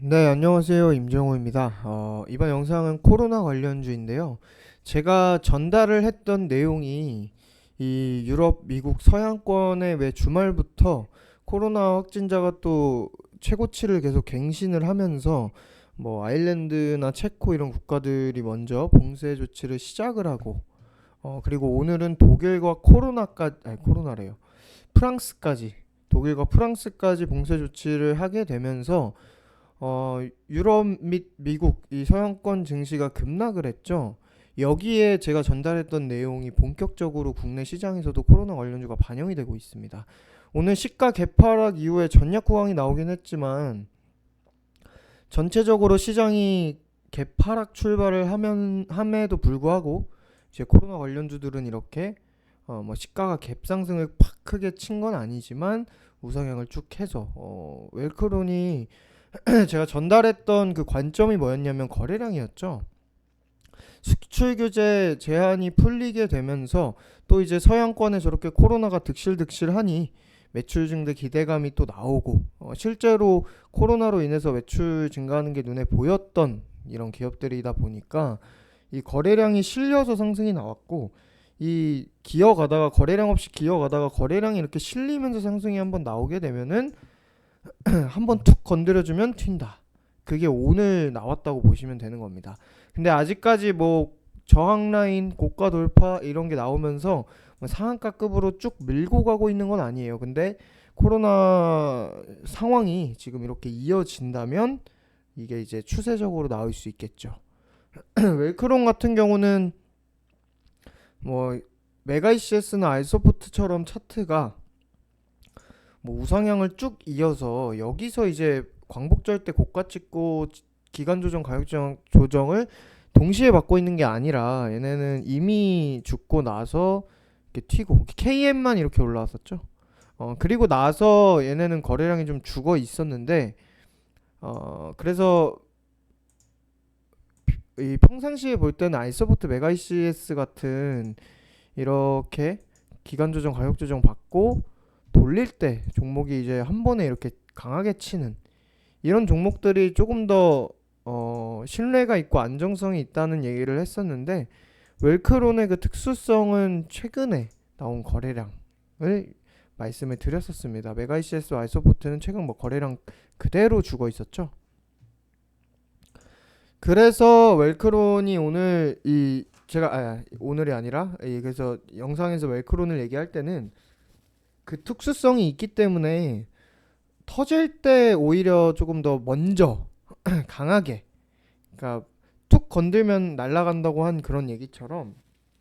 네, 안녕하세요. 임정호입니다. 이번 영상은 코로나 관련주인데요. 제가 전달을 했던 내용이 이 유럽, 미국 서양권의 왜 주말부터 코로나 확진자가 또 최고치를 계속 갱신을 하면서 뭐 아일랜드나 체코 이런 국가들이 먼저 봉쇄 조치를 시작을 하고 그리고 오늘은 독일과 코로나래요. 프랑스까지 독일과 프랑스까지 봉쇄 조치를 하게 되면서 유럽 및 미국 이 서양권 증시가 급락을 했죠. 여기에 제가 전달했던 내용이 본격적으로 국내 시장에서도 코로나 관련주가 반영이 되고 있습니다. 오늘 시가 개파락 이후에 전략 구강이 나오긴 했지만 전체적으로 시장이 개파락 출발을 함에도 불구하고 이제 코로나 관련주들은 이렇게 뭐 시가가 갭상승을 팍 크게 친 건 아니지만 우상향을 쭉 해서 웰크론이 제가 전달했던 그 관점이 뭐였냐면 거래량이었죠. 수출 규제 제한이 풀리게 되면서 또 이제 서양권에 저렇게 코로나가 득실득실하니 매출 증대 기대감이 또 나오고 실제로 코로나로 인해서 매출 증가하는 게 눈에 보였던 이런 기업들이다 보니까 이 거래량이 실려서 상승이 나왔고 이 기어가다가 거래량 없이 기어가다가 거래량이 이렇게 실리면서 상승이 한번 나오게 되면은 한번 툭 건드려주면 튄다. 그게 오늘 나왔다고 보시면 되는 겁니다. 근데 아직까지 뭐 저항 라인, 고가 돌파 이런 게 나오면서 뭐 상한가급으로 쭉 밀고 가고 있는 건 아니에요. 근데 코로나 상황이 지금 이렇게 이어진다면 이게 이제 추세적으로 나올 수 있겠죠. 웰크론 같은 경우는 뭐 메가 ECS나 알소포트처럼 차트가 뭐 우상향을 쭉 이어서 여기서 이제 광복절 때 고가 찍고 기간 조정 가격 조정을 동시에 받고 있는 게 아니라 얘네는 이미 죽고 나서 이렇게 튀고 KM만 이렇게 올라왔었죠. 그리고 나서 얘네는 거래량이 좀 죽어 있었는데 그래서 이 평상시에 볼 때는 아이서포트 메가 ECS 같은 이렇게 기간 조정 가격 조정 받고 돌릴 때 종목이 이제 한 번에 이렇게 강하게 치는 이런 종목들이 조금 더 신뢰가 있고 안정성이 있다는 얘기를 했었는데 웰크론의 그 특수성은 최근에 나온 거래량을 말씀을 드렸었습니다. 메가 ECS와 아이소포트는 최근 뭐 거래량 그대로 죽어 있었죠. 그래서 웰크론이 오늘 이 제가 오늘이 아니라 그래서 영상에서 웰크론을 얘기할 때는 그 특수성이 있기 때문에 터질 때 오히려 조금 더 먼저 강하게 그러니까 툭 건들면 날아간다고 한 그런 얘기처럼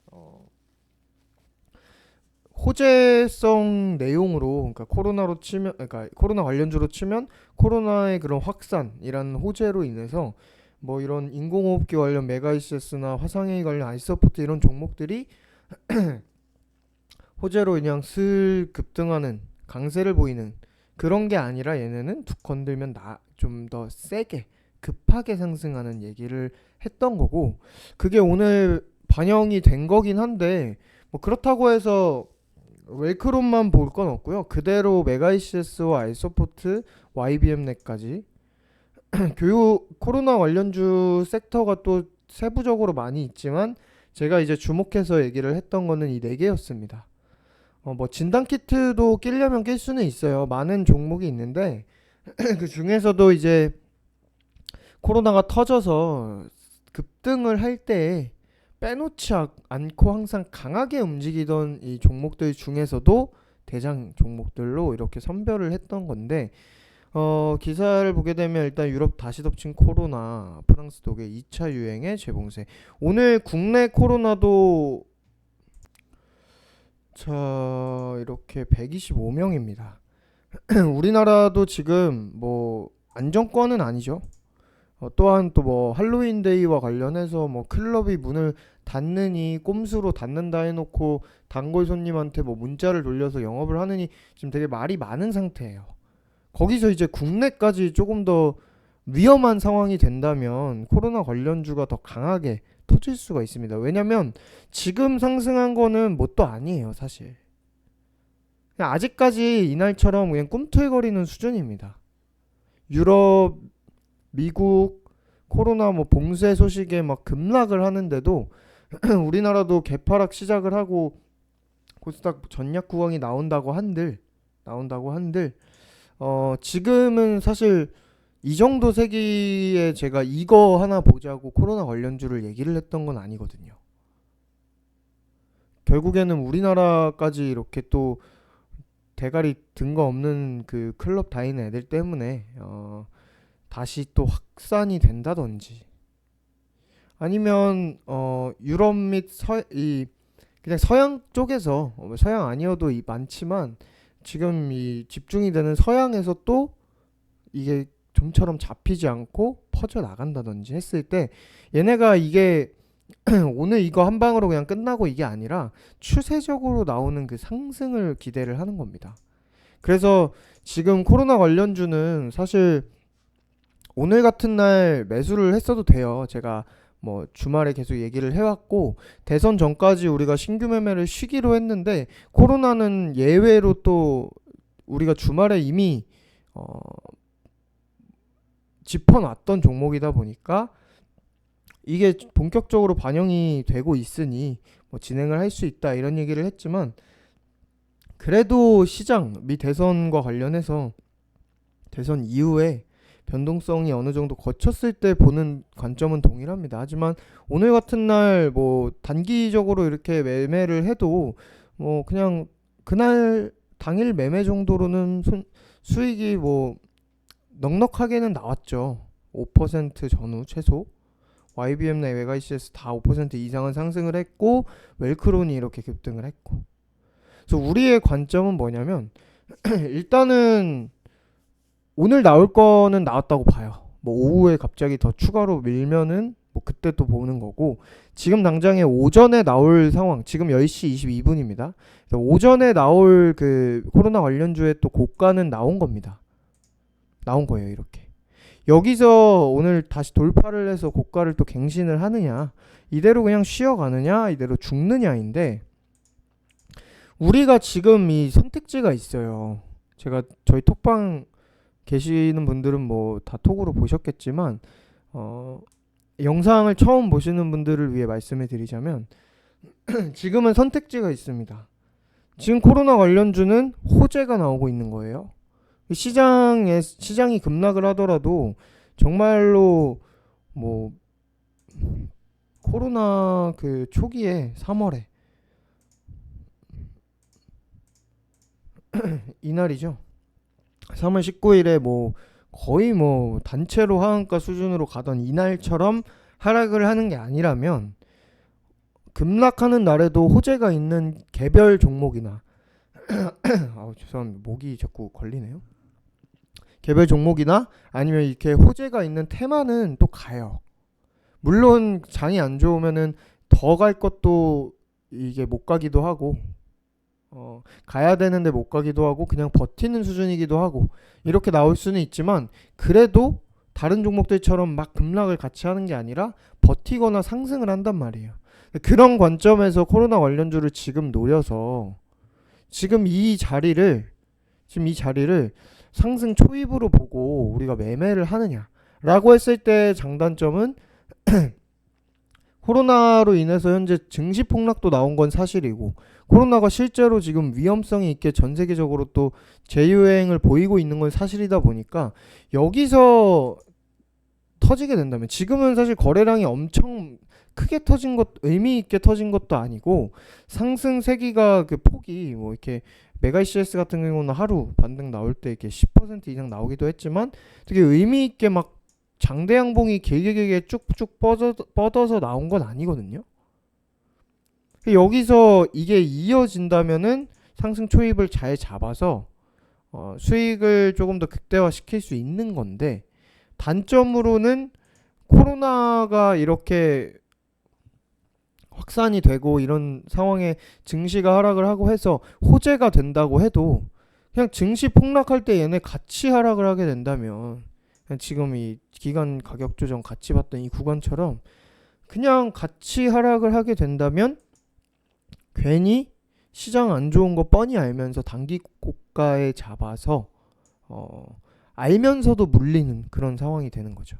어, 호재성 내용으로 그러니까 코로나로 치면 그러니까 코로나 관련주로 치면 코로나의 그런 확산이라는 호재로 인해서 뭐 이런 인공호흡기 관련 메가이시스나 화상회의 관련 아이서포트 이런 종목들이 호재로 그냥 슬 급등하는 강세를 보이는 그런 게 아니라 얘네는 툭 건들면 좀 더 세게 급하게 상승하는 얘기를 했던 거고 그게 오늘 반영이 된 거긴 한데 뭐 그렇다고 해서 웰크론만 볼 건 없고요. 그대로 메가이시스와 아이소포트, YBM넷까지 교육 코로나 관련주 섹터가 또 세부적으로 많이 있지만 제가 이제 주목해서 얘기를 했던 거는 이 네 개였습니다. 뭐 진단 키트도 끼려면 낄 수는 있어요. 많은 종목이 있는데 그 중에서도 이제 코로나가 터져서 급등을 할 때 빼놓지 않고 항상 강하게 움직이던 이 종목들 중에서도 대장 종목들로 이렇게 선별을 했던 건데 기사를 보게 되면 일단 유럽 다시 덮친 코로나 프랑스 독일 2차 유행의 재봉쇄 오늘 국내 코로나도 자 이렇게 125명입니다. 우리나라도 지금 뭐 안정권은 아니죠. 또한 또 뭐 할로윈데이와 관련해서 뭐 클럽이 문을 닫느니 꼼수로 닫는다 해놓고 단골 손님한테 뭐 문자를 돌려서 영업을 하느니 지금 되게 말이 많은 상태예요. 거기서 이제 국내까지 조금 더 위험한 상황이 된다면 코로나 관련주가 더 강하게 터질 수가 있습니다. 왜냐면 지금 상승한 거는 뭣도 아니에요, 사실. 그냥 아직까지 이날처럼 그냥 꿈틀거리는 수준입니다. 유럽 미국 코로나 뭐 봉쇄 소식에 막 급락을 하는데도 우리나라도 개파락 시작을 하고 코스닥 전략 구간이 나온다고 한들 지금은 사실 이 정도 세기에 제가 이거 하나 보자고 코로나 관련주를 얘기를 했던 건 아니거든요. 결국에는 우리나라까지 이렇게 또 대가리 든 거 없는 그 클럽 다니는 애들 때문에 다시 또 확산이 된다든지 아니면 유럽 및 그냥 서양 쪽에서 서양 아니어도 많지만 지금 이 집중이 되는 서양에서 또 이게 좀처럼 잡히지 않고 퍼져 나간다든지 했을 때 얘네가 이게 오늘 이거 한 방으로 그냥 끝나고 이게 아니라 추세적으로 나오는 그 상승을 기대를 하는 겁니다. 그래서 지금 코로나 관련주는 사실 오늘 같은 날 매수를 했어도 돼요. 제가 뭐 주말에 계속 얘기를 해왔고 대선 전까지 우리가 신규 매매를 쉬기로 했는데 코로나는 예외로 또 우리가 주말에 이미 짚어놨던 종목이다 보니까 이게 본격적으로 반영이 되고 있으니 뭐 진행을 할 수 있다 이런 얘기를 했지만 그래도 시장 미 대선과 관련해서 대선 이후에 변동성이 어느 정도 거쳤을 때 보는 관점은 동일합니다. 하지만 오늘 같은 날 뭐 단기적으로 이렇게 매매를 해도 뭐 그냥 그날 당일 매매 정도로는 수익이 뭐 넉넉하게는 나왔죠. 5% 전후 최소. YBM나 메가이시스 다 5% 이상은 상승을 했고 웰크론이 이렇게 급등을 했고. 그래서 우리의 관점은 뭐냐면 일단은 오늘 나올 거는 나왔다고 봐요. 뭐 오후에 갑자기 더 추가로 밀면은 뭐 그때 또 보는 거고 지금 당장에 오전에 나올 상황 지금 10시 22분입니다. 오전에 나올 그 코로나 관련주에 또 고가는 나온 겁니다. 나온 거예요. 이렇게 여기서 오늘 다시 돌파를 해서 고가를 또 갱신을 하느냐 이대로 그냥 쉬어가느냐 이대로 죽느냐인데 우리가 지금 이 선택지가 있어요. 제가 저희 톡방 계시는 분들은 뭐 다 톡으로 보셨겠지만 영상을 처음 보시는 분들을 위해 말씀을 드리자면 지금은 선택지가 있습니다. 지금 코로나 관련주는 호재가 나오고 있는 거예요. 시장이 급락을 하더라도 정말로 뭐 코로나 그 초기에 3월에 이날이죠. 3월 19일에 뭐 거의 뭐 단체로 하한가 수준으로 가던 이날처럼 하락을 하는 게 아니라면 급락하는 날에도 호재가 있는 개별 종목이나 죄송합니다. 목이 자꾸 걸리네요. 개별 종목이나 아니면 이렇게 호재가 있는 테마는 또 가요. 물론 장이 안 좋으면은 더 갈 것도 이게 못 가기도 하고 가야 되는데 못 가기도 하고 그냥 버티는 수준이기도 하고 이렇게 나올 수는 있지만 그래도 다른 종목들처럼 막 급락을 같이 하는 게 아니라 버티거나 상승을 한단 말이에요. 그런 관점에서 코로나 관련주를 지금 노려서 지금 이 자리를 상승 초입으로 보고 우리가 매매를 하느냐라고 했을 때 장단점은 코로나로 인해서 현재 증시 폭락도 나온 건 사실이고 코로나가 실제로 지금 위험성이 있게 전 세계적으로 또 재유행을 보이고 있는 건 사실이다 보니까 여기서 터지게 된다면 지금은 사실 거래량이 엄청 크게 터진 것 의미 있게 터진 것도 아니고 상승 세기가 그 폭이 뭐 이렇게 메가이시스 같은 경우는 하루 반등 나올 때 이렇게 10% 이상 나오기도 했지만 되게 의미 있게 막 장대 양봉이 길게 쭉쭉 뻗어서 나온 건 아니거든요. 여기서 이게 이어진다면은 상승 초입을 잘 잡아서 수익을 조금 더 극대화 시킬 수 있는 건데 단점으로는 코로나가 이렇게 확산이 되고 이런 상황에 증시가 하락을 하고 해서 호재가 된다고 해도 그냥 증시 폭락할 때 얘네 같이 하락을 하게 된다면 지금 이 기간 가격 조정 같이 봤던 이 구간처럼 그냥 같이 하락을 하게 된다면 괜히 시장 안 좋은 거 뻔히 알면서 단기 고가에 잡아서 알면서도 물리는 그런 상황이 되는 거죠.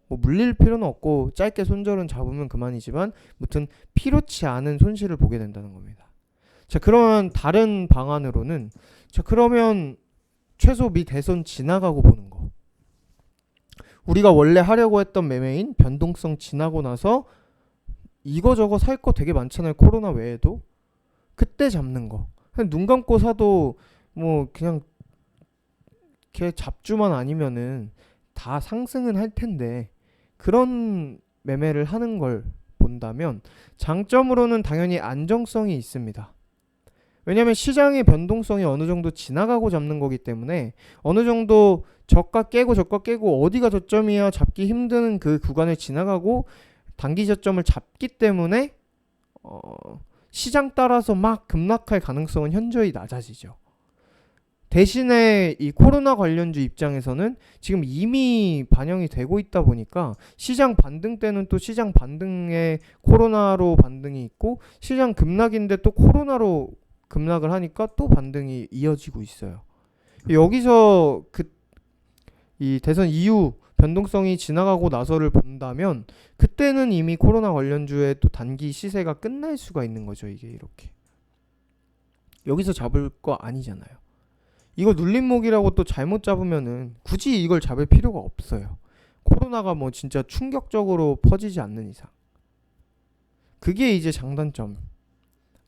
뭐 물릴 필요는 없고 짧게 손절은 잡으면 그만이지만 무튼 필요치 않은 손실을 보게 된다는 겁니다. 자, 그러면 다른 방안으로는, 자, 그러면 최소 미 대선 지나가고 보는 거. 우리가 원래 하려고 했던 매매인 변동성 지나고 나서 이거저거 살 거 되게 많잖아요. 코로나 외에도. 그때 잡는 거. 그냥 눈 감고 사도 뭐 그냥 걔 잡주만 아니면은 다 상승은 할 텐데, 그런 매매를 하는 걸 본다면 장점으로는 당연히 안정성이 있습니다. 왜냐하면 시장의 변동성이 어느 정도 지나가고 잡는 거기 때문에 어느 정도 저가 깨고 어디가 저점이야 잡기 힘든 그 구간을 지나가고 단기 저점을 잡기 때문에 시장 따라서 막 급락할 가능성은 현저히 낮아지죠. 대신에 이 코로나 관련주 입장에서는 지금 이미 반영이 되고 있다 보니까 시장 반등 때는 또 시장 반등에 코로나로 반등이 있고, 시장 급락인데 또 코로나로 급락을 하니까 또 반등이 이어지고 있어요. 여기서 이 대선 이후 변동성이 지나가고 나서를 본다면 그때는 이미 코로나 관련주의 또 단기 시세가 끝날 수가 있는 거죠. 이게 이렇게 여기서 잡을 거 아니잖아요. 이거 눌림목이라고 또 잘못 잡으면은 굳이 이걸 잡을 필요가 없어요. 코로나가 뭐 진짜 충격적으로 퍼지지 않는 이상. 그게 이제 장단점.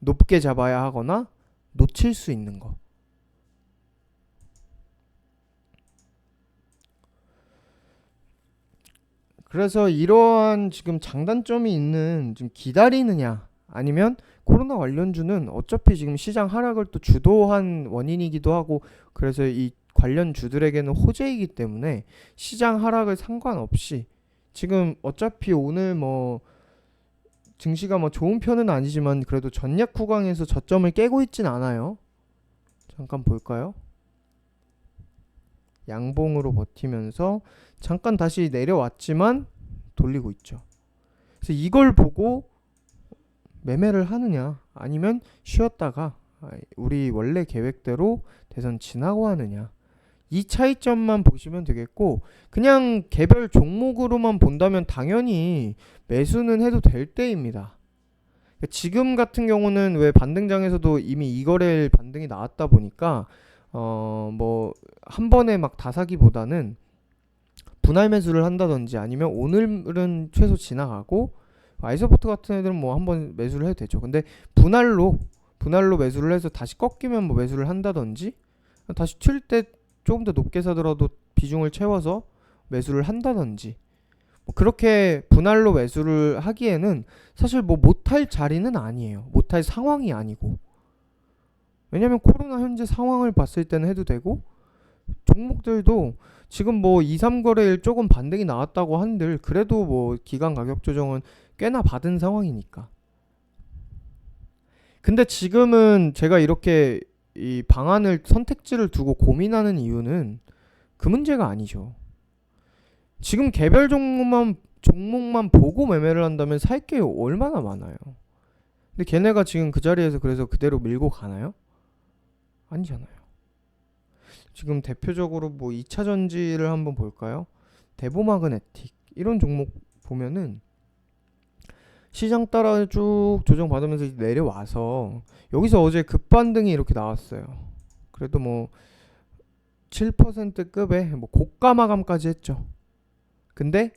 높게 잡아야 하거나 놓칠 수 있는 거. 그래서 이러한 지금 장단점이 있는, 좀 기다리느냐 아니면 코로나 관련주는 어차피 지금 시장 하락을 또 주도한 원인이기도 하고, 그래서 이 관련주들에게는 호재이기 때문에 시장 하락을 상관없이 지금 어차피 오늘 뭐 증시가 뭐 좋은 편은 아니지만 그래도 전략 구간에서 저점을 깨고 있진 않아요. 잠깐 볼까요? 양봉으로 버티면서 잠깐 다시 내려왔지만 돌리고 있죠. 그래서 이걸 보고 매매를 하느냐 아니면 쉬었다가 우리 원래 계획대로 대선 지나고 하느냐, 이 차이점만 보시면 되겠고, 그냥 개별 종목으로만 본다면 당연히 매수는 해도 될 때입니다. 지금 같은 경우는 왜 반등장에서도 이미 이거래일 반등이 나왔다 보니까 뭐 한 번에 막 다 사기보다는 분할 매수를 한다든지 아니면 오늘은 최소 지나가고, 아이서포트 같은 애들은 뭐 한번 매수를 해도 되죠. 근데 분할로 매수를 해서 다시 꺾이면 뭐 매수를 한다든지, 다시 튈 때 조금 더 높게 사더라도 비중을 채워서 매수를 한다든지, 뭐 그렇게 분할로 매수를 하기에는 사실 뭐 못할 자리는 아니에요. 못할 상황이 아니고. 왜냐면 코로나 현재 상황을 봤을 때는 해도 되고, 종목들도 지금 뭐 2, 3거래일 조금 반등이 나왔다고 한들 그래도 뭐 기간 가격 조정은 꽤나 받은 상황이니까. 근데 지금은 제가 이렇게 이 방안을, 선택지를 두고 고민하는 이유는 그 문제가 아니죠. 지금 개별 종목만 보고 매매를 한다면 살 게 얼마나 많아요. 근데 걔네가 지금 그 자리에서 그래서 그대로 밀고 가나요? 아니잖아요. 지금 대표적으로 뭐 2차 전지를 한번 볼까요? 대보마그네틱 이런 종목 보면은 시장 따라 쭉 조정받으면서 내려와서 여기서 어제 급반등이 이렇게 나왔어요. 그래도 뭐 7% 급의 뭐 고가 마감까지 했죠. 근데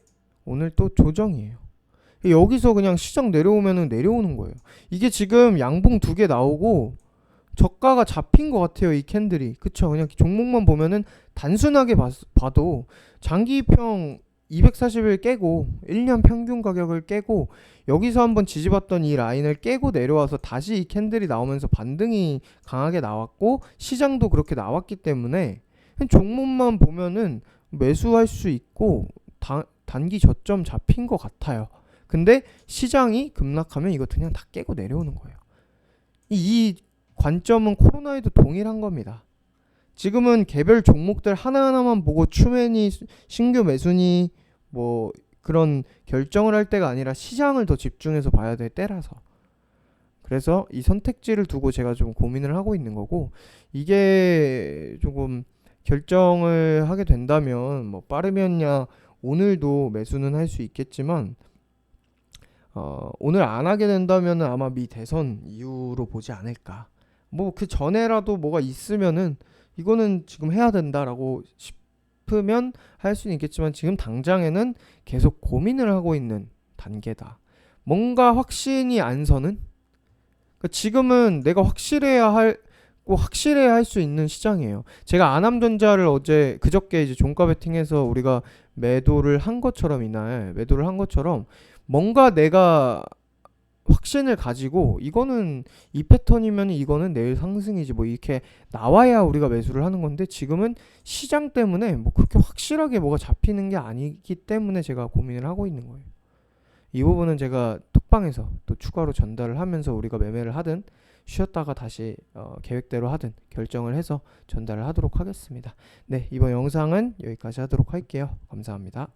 오늘 또 조정이에요. 여기서 그냥 시장 내려오면은 내려오는 거예요. 이게 지금 양봉 2개 나오고 저가가 잡힌 것 같아요. 이 캔들이. 그쵸? 그냥 종목만 보면은 단순하게 봐도 장기평 240일 깨고 1년 평균 가격을 깨고 여기서 한번 지지받던 이 라인을 깨고 내려와서 다시 이 캔들이 나오면서 반등이 강하게 나왔고, 시장도 그렇게 나왔기 때문에 종목만 보면은 매수할 수 있고 단기 저점 잡힌 것 같아요. 근데 시장이 급락하면 이거 그냥 다 깨고 내려오는 거예요. 이 관점은 코로나에도 동일한 겁니다. 지금은 개별 종목들 하나하나만 보고 추매니 신규 매수니 뭐 그런 결정을 할 때가 아니라 시장을 더 집중해서 봐야 될 때라서, 그래서 이 선택지를 두고 제가 좀 고민을 하고 있는 거고, 이게 조금 결정을 하게 된다면 뭐 빠르면야 오늘도 매수는 할 수 있겠지만 오늘 안 하게 된다면은 아마 미 대선 이후로 보지 않을까. 뭐 그 전에라도 뭐가 있으면은 이거는 지금 해야 된다라고 싶으면 할 수는 있겠지만 지금 당장에는 계속 고민을 하고 있는 단계다. 뭔가 확신이 안 서는? 그러니까 지금은 내가 확실해야 할 수 있는 시장이에요. 제가 아남전자를 어제 그저께 이제 종가 베팅해서 우리가 매도를 한 것처럼 이날 매도를 한 것처럼 뭔가 내가 확신을 가지고 이거는 이 패턴이면 이거는 내일 상승이지 뭐 이렇게 나와야 우리가 매수를 하는 건데 지금은 시장 때문에 뭐 그렇게 확실하게 뭐가 잡히는 게 아니기 때문에 제가 고민을 하고 있는 거예요. 이 부분은 제가 톡방에서 또 추가로 전달을 하면서 우리가 매매를 하든 쉬었다가 다시 계획대로 하든 결정을 해서 전달을 하도록 하겠습니다. 네, 이번 영상은 여기까지 하도록 할게요. 감사합니다.